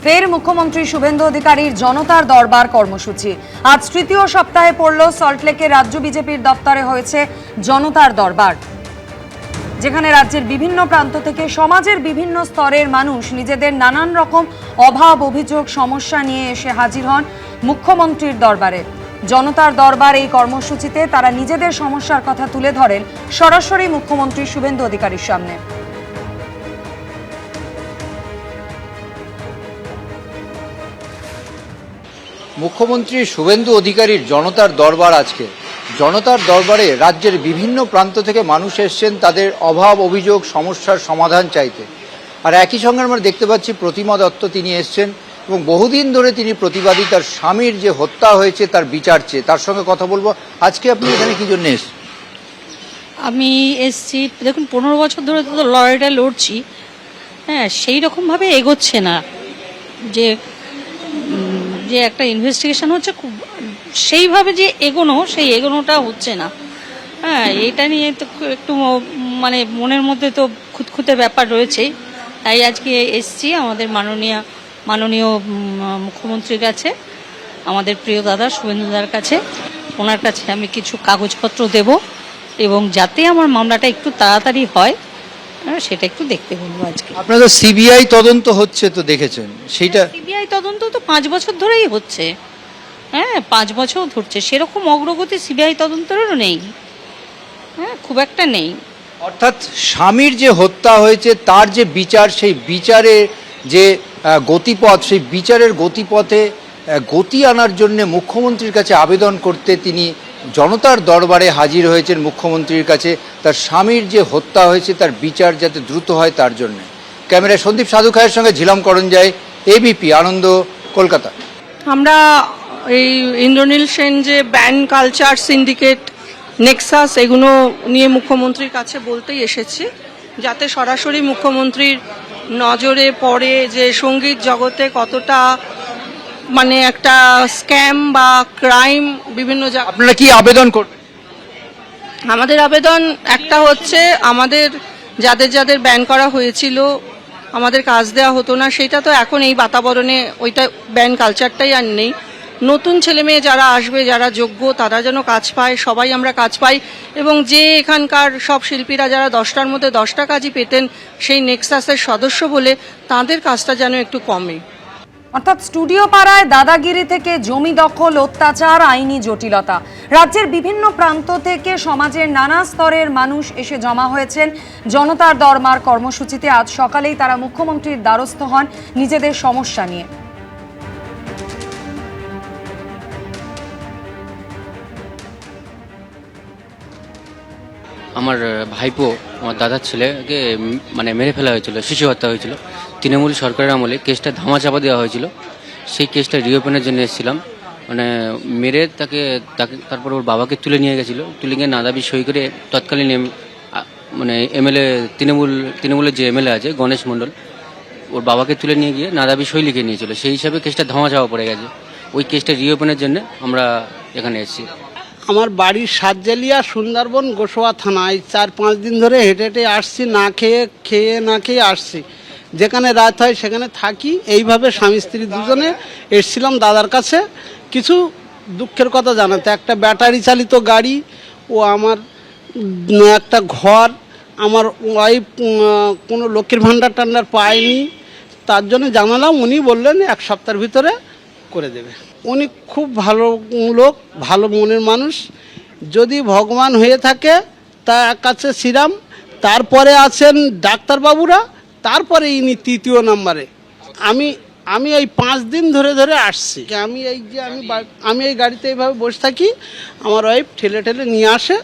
ফের মুখ্যমন্ত্রী শুভেন্দু অধিকারীর জনতার দরবার কর্মসূচি। আজ তৃতীয় সপ্তাহে পড়ল সল্টলেকে রাজ্য বিজেপির দপ্তরে হয়েছে জনতার দরবার, যেখানে রাজ্যের বিভিন্ন প্রান্ত থেকে সমাজের বিভিন্ন স্তরের মানুষ নিজেদের নানান রকম অভাব, অভিযোগ, সমস্যা নিয়ে এসে হাজির হন মুখ্যমন্ত্রীর দরবারে। জনতার দরবার এই কর্মসূচিতে তারা নিজেদের সমস্যার কথা তুলে ধরেন সরাসরি মুখ্যমন্ত্রী শুভেন্দু অধিকারীর সামনে। মুখ্যমন্ত্রী শুভেন্দু অধিকারীর জনতার দরবার আজকে। জনতার দরবারে রাজ্যের বিভিন্ন প্রান্ত থেকে মানুষ এসছেন তাদের অভাব, অভিযোগ, সমস্যার সমাধান চাইতে। আর একই সঙ্গে আমরা দেখতে পাচ্ছি প্রতিমা দত্ত, তিনি এসছেন এবং বহুদিন ধরে তিনি প্রতিবাদী, তার স্বামীর যে হত্যা হয়েছে তার বিচার চেয়ে। তার সঙ্গে কথা বলবো। আজকে আপনি এখানে কি জন্য এসছেন? আমি এসছি, দেখুন 15 বছর ধরে তো লড়াইটা লড়ছি, হ্যাঁ, সেই রকমভাবে এগোচ্ছে না। যে যে একটা ইনভেস্টিগেশন হচ্ছে, খুব সেইভাবে যে সেই এগোনোটা হচ্ছে না। হ্যাঁ, এটা নিয়ে তো একটু মানে মনের মধ্যে তো খুঁতখুঁতে ব্যাপার রয়েছেই। তাই আজকে এসছি আমাদের মাননীয় মুখ্যমন্ত্রীর কাছে, আমাদের প্রিয় দাদা শুভেন্দুদার কাছে। ওনার কাছে আমি কিছু কাগজপত্র দেব এবং যাতে আমার মামলাটা একটু তাড়াতাড়ি হয় সেটা একটু দেখতে বলবো আজকে। আপনাদের সিবিআই তদন্ত হচ্ছে তো দেখেছেন, সেইটা সিবিআই তদন্ত তো 5 বছর ধরেই হচ্ছে। হ্যাঁ, 5 বছর ধরছে, সেরকম অগ্রগতি সিবিআই তদন্তেরও নেই। হ্যাঁ, খুব একটা নেই। অর্থাৎ স্বামীর যে হত্যা হয়েছে তার যে বিচার, সেই বিচারে যে গতিপথ, সেই বিচারের গতিপথে গতি আনার জন্য মুখ্যমন্ত্রীর কাছে আবেদন করতে তিনি জনতার দরবারে হাজির হয়েছেন মুখ্যমন্ত্রীর কাছে। তার স্বামীর যে হত্যা হয়েছে তার বিচার যাতে দ্রুত হয় তার জন্য। ক্যামেরায় সন্দীপ সাধু খায়ের সঙ্গে ঝিলাম করঞ্জাই, এবিপি আনন্দ, কলকাতা। আমরা এই ইন্দ্রনীল সেন যে ব্যান্ড কালচার সিন্ডিকেট নেক্সাস, এগুলো নিয়ে মুখ্যমন্ত্রীর কাছে বলতেই এসেছি, যাতে সরাসরি মুখ্যমন্ত্রীর নজরে পড়ে যে সঙ্গীত জগতে কতটা মানে একটা স্ক্যাম বা ক্রাইম বিভিন্ন জায়গায়। আপনারা কি আবেদন করবেন? আমাদের আবেদন একটা হচ্ছে, আমাদের যাদের ব্যান করা হয়েছিল, আমাদের কাজ দেওয়া হতো না, সেটা তো এখন এই বাতাবরণে ওইটা ব্যান কালচারটাই আর নেই। নতুন ছেলে মেয়ে যারা আসবে, যারা যোগ্য, তারা যেন কাজ পায়, সবাই আমরা কাজ পাই। এবং যে এখানকার সব শিল্পীরা যারা 10টার মধ্যে 10টা কাজই পেতেন সেই নেক্সাসের সদস্য বলে, তাদের কাজটা যেন একটু কমে। অর্থাৎ স্টুডিও পাড়ায় দাদাগিরি থেকে জমি দখল, অত্যাচার, আইনি জটিলতা, রাজ্যের বিভিন্ন প্রান্ত থেকে সমাজের নানা স্তরের মানুষ এসে জমা হয়েছেন জনতার দরবার কর্মসূচিতে। আজ সকালেই তারা মুখ্যমন্ত্রীর দ্বারস্থ হন নিজেদের সমস্যা নিয়ে। আমার ভাইপো, আমার দাদার ছেলেকে মানে মেরে ফেলা হয়েছিল, শিশু হত্যা হয়েছিল। তৃণমূল সরকারের আমলে কেসটা ধামাচাপা দেওয়া হয়েছিল। সেই কেসটা রিওপেনের জন্য এসেছিলাম। মানে মেরে তাকে তারপর ওর বাবাকে তুলে নিয়ে গেছিলো। তুলে গিয়ে নাদাবি সই করে তৎকালীন মানে এমএলএ, তৃণমূলের যে এমএলএ আছে গণেশ মণ্ডল, ওর বাবাকে তুলে নিয়ে গিয়ে নাদাবি সই লিখে নিয়েছিল। সেই হিসাবে কেসটা ধামাচাপা পড়ে গেছে। ওই কেসটা রিওপেনের জন্য আমরা এখানে এসেছি। আমার বাড়ি সাতজালিয়া, সুন্দরবন, গোসোয়া থানায় 4-5 দিন ধরে হেঁটে আসছি, না খেয়ে আসছি। যেখানে রাত হয় সেখানে থাকি। এইভাবে স্বামী স্ত্রী দুজনে এসছিলাম দাদার কাছে কিছু দুঃখের কথা জানাতে। একটা ব্যাটারি চালিত গাড়ি ও আমার একটা ঘর, আমার ওয়াইফ কোনো লক্ষ্মীর ভাণ্ডার টান্ডার পায়নি, তার জন্য জানালাম। উনি বললেন 1 সপ্তাহের ভিতরে করে দেবে। উনি খুব ভালো লোক, ভালো মনের মানুষ। যদি ভগবান হয়ে থাকে তার কাছে শ্রীরাম, তারপরে আছেন ডাক্তারবাবুরা, তারপরে ইনি 3য় নম্বরে। আমি এই 5 দিন ধরে আসছি। আমি এই গাড়িতে এইভাবে বসে থাকি, আমার ওয়াইফ ঠেলে নিয়ে আসে।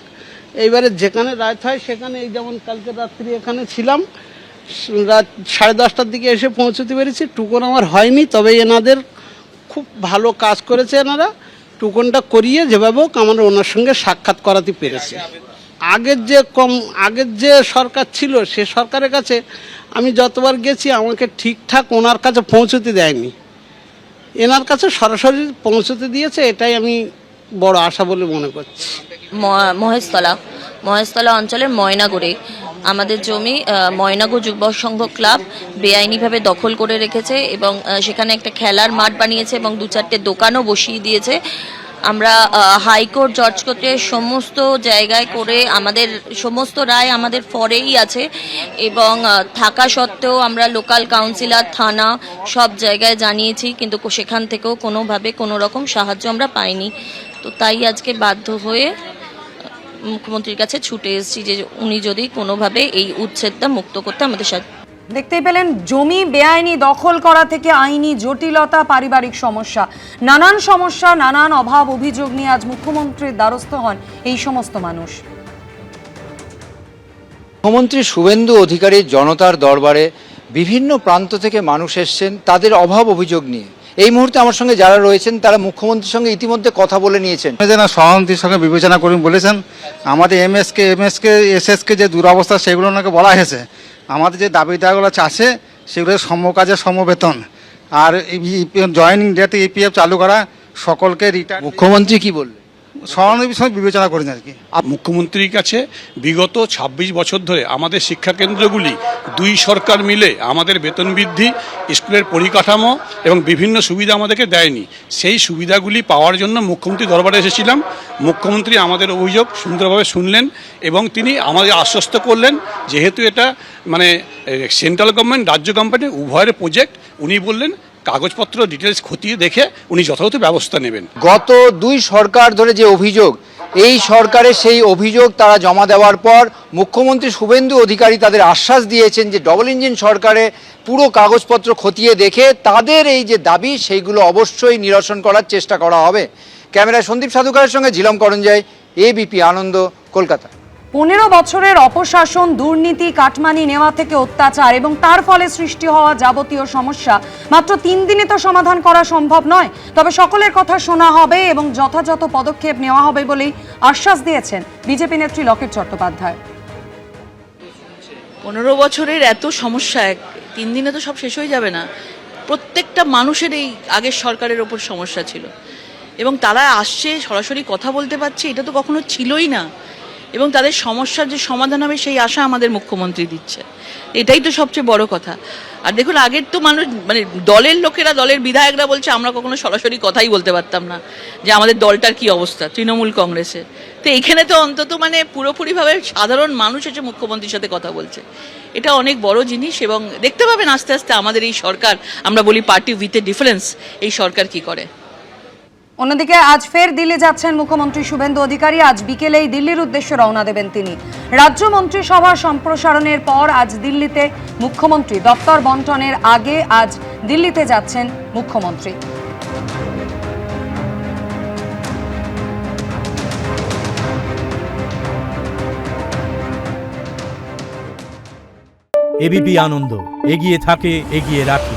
এইবারে যেখানে রাত হয় সেখানে, এই যেমন কালকে রাত্রি এখানে ছিলাম, রাত 10:30টার দিকে এসে পৌঁছতে পেরেছি। টুকন আমার হয়নি, তবে এনাদের খুব ভালো কাজ করেছে এনারা। টুকনটা করিয়ে যেভাবে হোক আমরা ওনার সঙ্গে সাক্ষাৎ করাতে পেরেছি। আগের যে সরকার ছিল সে সরকারের কাছে আমি যতবার গেছি আমাকে ঠিকঠাক ওনার কাছে পৌঁছতে দেয়নি। এনার কাছে সরাসরি পৌঁছতে দিয়েছে, এটাই আমি বড় আশা বলে মনে করছি। মহেশতলা অঞ্চলের ময়নাগুড়ি আমাদের জমি ময়নাগো যুবক সংঘ ক্লাব বেআইনিভাবে দখল করে রেখেছে এবং সেখানে একটা খেলার মাঠ বানিয়েছে এবং 2-4টে দোকানও বসিয়ে দিয়েছে। আমরা হাইকোর্ট জজ কোর্টের সমস্ত জায়গায় করে আমাদের সমস্ত রায় আমাদের ফরেই আছে এবং থাকা সত্ত্বেও আমরা লোকাল কাউন্সিলর, থানা সব জায়গায় জানিয়েছি, কিন্তু সেখান থেকেও কোনোভাবে কোনো রকম সাহায্য আমরা পাইনি। তো তাই আজকে বাধ্য হয়ে মুখ্যমন্ত্রীর কাছে ছুটে এসেছি যে উনি যদি কোনোভাবে এই উচ্ছেদটা মুক্ত করতে আমাদের সাথে। দেখতেই পেলেন, জমি বেআইনি দখল করা থেকে আইনি জটিলতা, পারিবারিক সমস্যা, নানান সমস্যা, নানান অভাব অভিযোগ নিয়ে আজ মুখ্যমন্ত্রীর দ্বারস্থ হন এই সমস্ত মানুষ। মুখ্যমন্ত্রী শুভেন্দু অধিকারীর জনতার দরবারে বিভিন্ন প্রান্ত থেকে মানুষ এসছেন তাদের অভাব অভিযোগ নিয়ে। এই মুহূর্তে আমার সঙ্গে যারা রয়েছেন তারা মুখ্যমন্ত্রীর সঙ্গে ইতিমধ্যে কথা বলে নিয়েছেন। যেন সহানুভূতির সঙ্গে বিবেচনা করুন বলেছেন। আমাদের এসএসকে যে দুরবস্থা সেগুলো ওনাকে বলা হয়েছে। আমাদের যে দাবি দাওয়াগুলো আছে সেগুলো সমকাজে সমবেতন, আর জয়েনিং ডেট ইপিএফ চালু করা, সকলকে রিটায়ার। মুখ্যমন্ত্রী কি বললেন? সহানুভূতির সঙ্গে বিবেচনা করেন আর কি। মুখ্যমন্ত্রীর কাছে বিগত 26 বছর ধরে আমাদের শিক্ষা কেন্দ্রগুলি দুই সরকার মিলে আমাদের বেতন বৃদ্ধি, স্কুলের পরিকাঠামো এবং বিভিন্ন সুবিধা আমাদেরকে দেয়নি। সেই সুবিধাগুলি পাওয়ার জন্য মুখ্যমন্ত্রী দরবারে এসেছিলাম। মুখ্যমন্ত্রী আমাদের অভিযোগ সুন্দরভাবে শুনলেন এবং তিনি আমাদের আশ্বস্ত করলেন, যেহেতু এটা মানে সেন্ট্রাল গভর্নমেন্ট, রাজ্য কোম্পানি উভয়ের প্রজেক্ট, উনি বললেন কাগজপত্র ডিটেলস খতিয়ে দেখে উনি যথাযথ ব্যবস্থা নেবেন। গত 2 সরকার ধরে যে অভিযোগ, এই সরকারের সেই অভিযোগ তারা জমা দেওয়ার পর মুখ্যমন্ত্রী শুভেন্দু অধিকারী তাদের আশ্বাস দিয়েছেন যে ডবল ইঞ্জিন সরকারে পুরো কাগজপত্র খতিয়ে দেখে তাদের এই যে দাবি সেইগুলো অবশ্যই নিরসন করার চেষ্টা করা হবে। ক্যামেরায় সন্দীপ সাধুকারের সঙ্গে ঝিলম করঞ্জয়, এবিপি আনন্দ, কলকাতা। 15 বছরের অপশাসন, দুর্নীতি, কাটমানি নেওয়া থেকে অত্যাচার এবং তার ফলে সৃষ্টি হওয়া যাবতীয় সমস্যা মাত্র 3 দিনে তো সমাধান করা সম্ভব নয়। তবে সকলের কথা শোনা হবে এবং যথাযথ পদক্ষেপ নেওয়া হবে বলেই আশ্বাস দিয়েছেন বিজেপি নেত্রী লকেট চট্টোপাধ্যায়। 15 বছরের এত সমস্যা 3 দিনে তো সব শেষ হয়ে যাবে না। প্রত্যেকটা মানুষের এই আগের সরকারের ওপর সমস্যা ছিল এবং তারা আসছে, সরাসরি কথা বলতে পারছে, এটা তো কখনো ছিলই না। এবং তাদের সমস্যার যে সমাধান হবে সেই আশা আমাদের মুখ্যমন্ত্রী দিচ্ছে, এটাই তো সবচেয়ে বড় কথা। আর দেখুন, আগের তো মানুষ মানে দলের লোকেরা, দলের বিধায়করা বলছে আমরা কখনো সরাসরি কথাই বলতে পারতাম না যে আমাদের দলটার কি অবস্থা তৃণমূল কংগ্রেসে। তো এইখানে তো অন্তত মানে পুরোপুরিভাবে সাধারণ মানুষ এসে মুখ্যমন্ত্রীর সাথে কথা বলছে, এটা অনেক বড় জিনিস। এবং দেখতে পাবেন আস্তে আস্তে আমাদের এই সরকার, আমরা বলি পার্টি উইথ এ ডিফারেন্স, এই সরকার কি করে। অন্যদিকে আজ ফের দিল্লি যাচ্ছেন মুখ্যমন্ত্রী শুভেন্দু অধিকারী। আজ বিকেলেই দিল্লির উদ্দেশ্যে রওনা দেবেন তিনি। রাজ্য মন্ত্রিসভা সম্প্রসারণের পর আজ দিল্লিতে মুখ্যমন্ত্রী, দপ্তর বন্টনের আগে আজ দিল্লিতে যাচ্ছেন মুখ্যমন্ত্রী। এবিপি আনন্দ, এগিয়ে থাকে, এগিয়ে রাখে।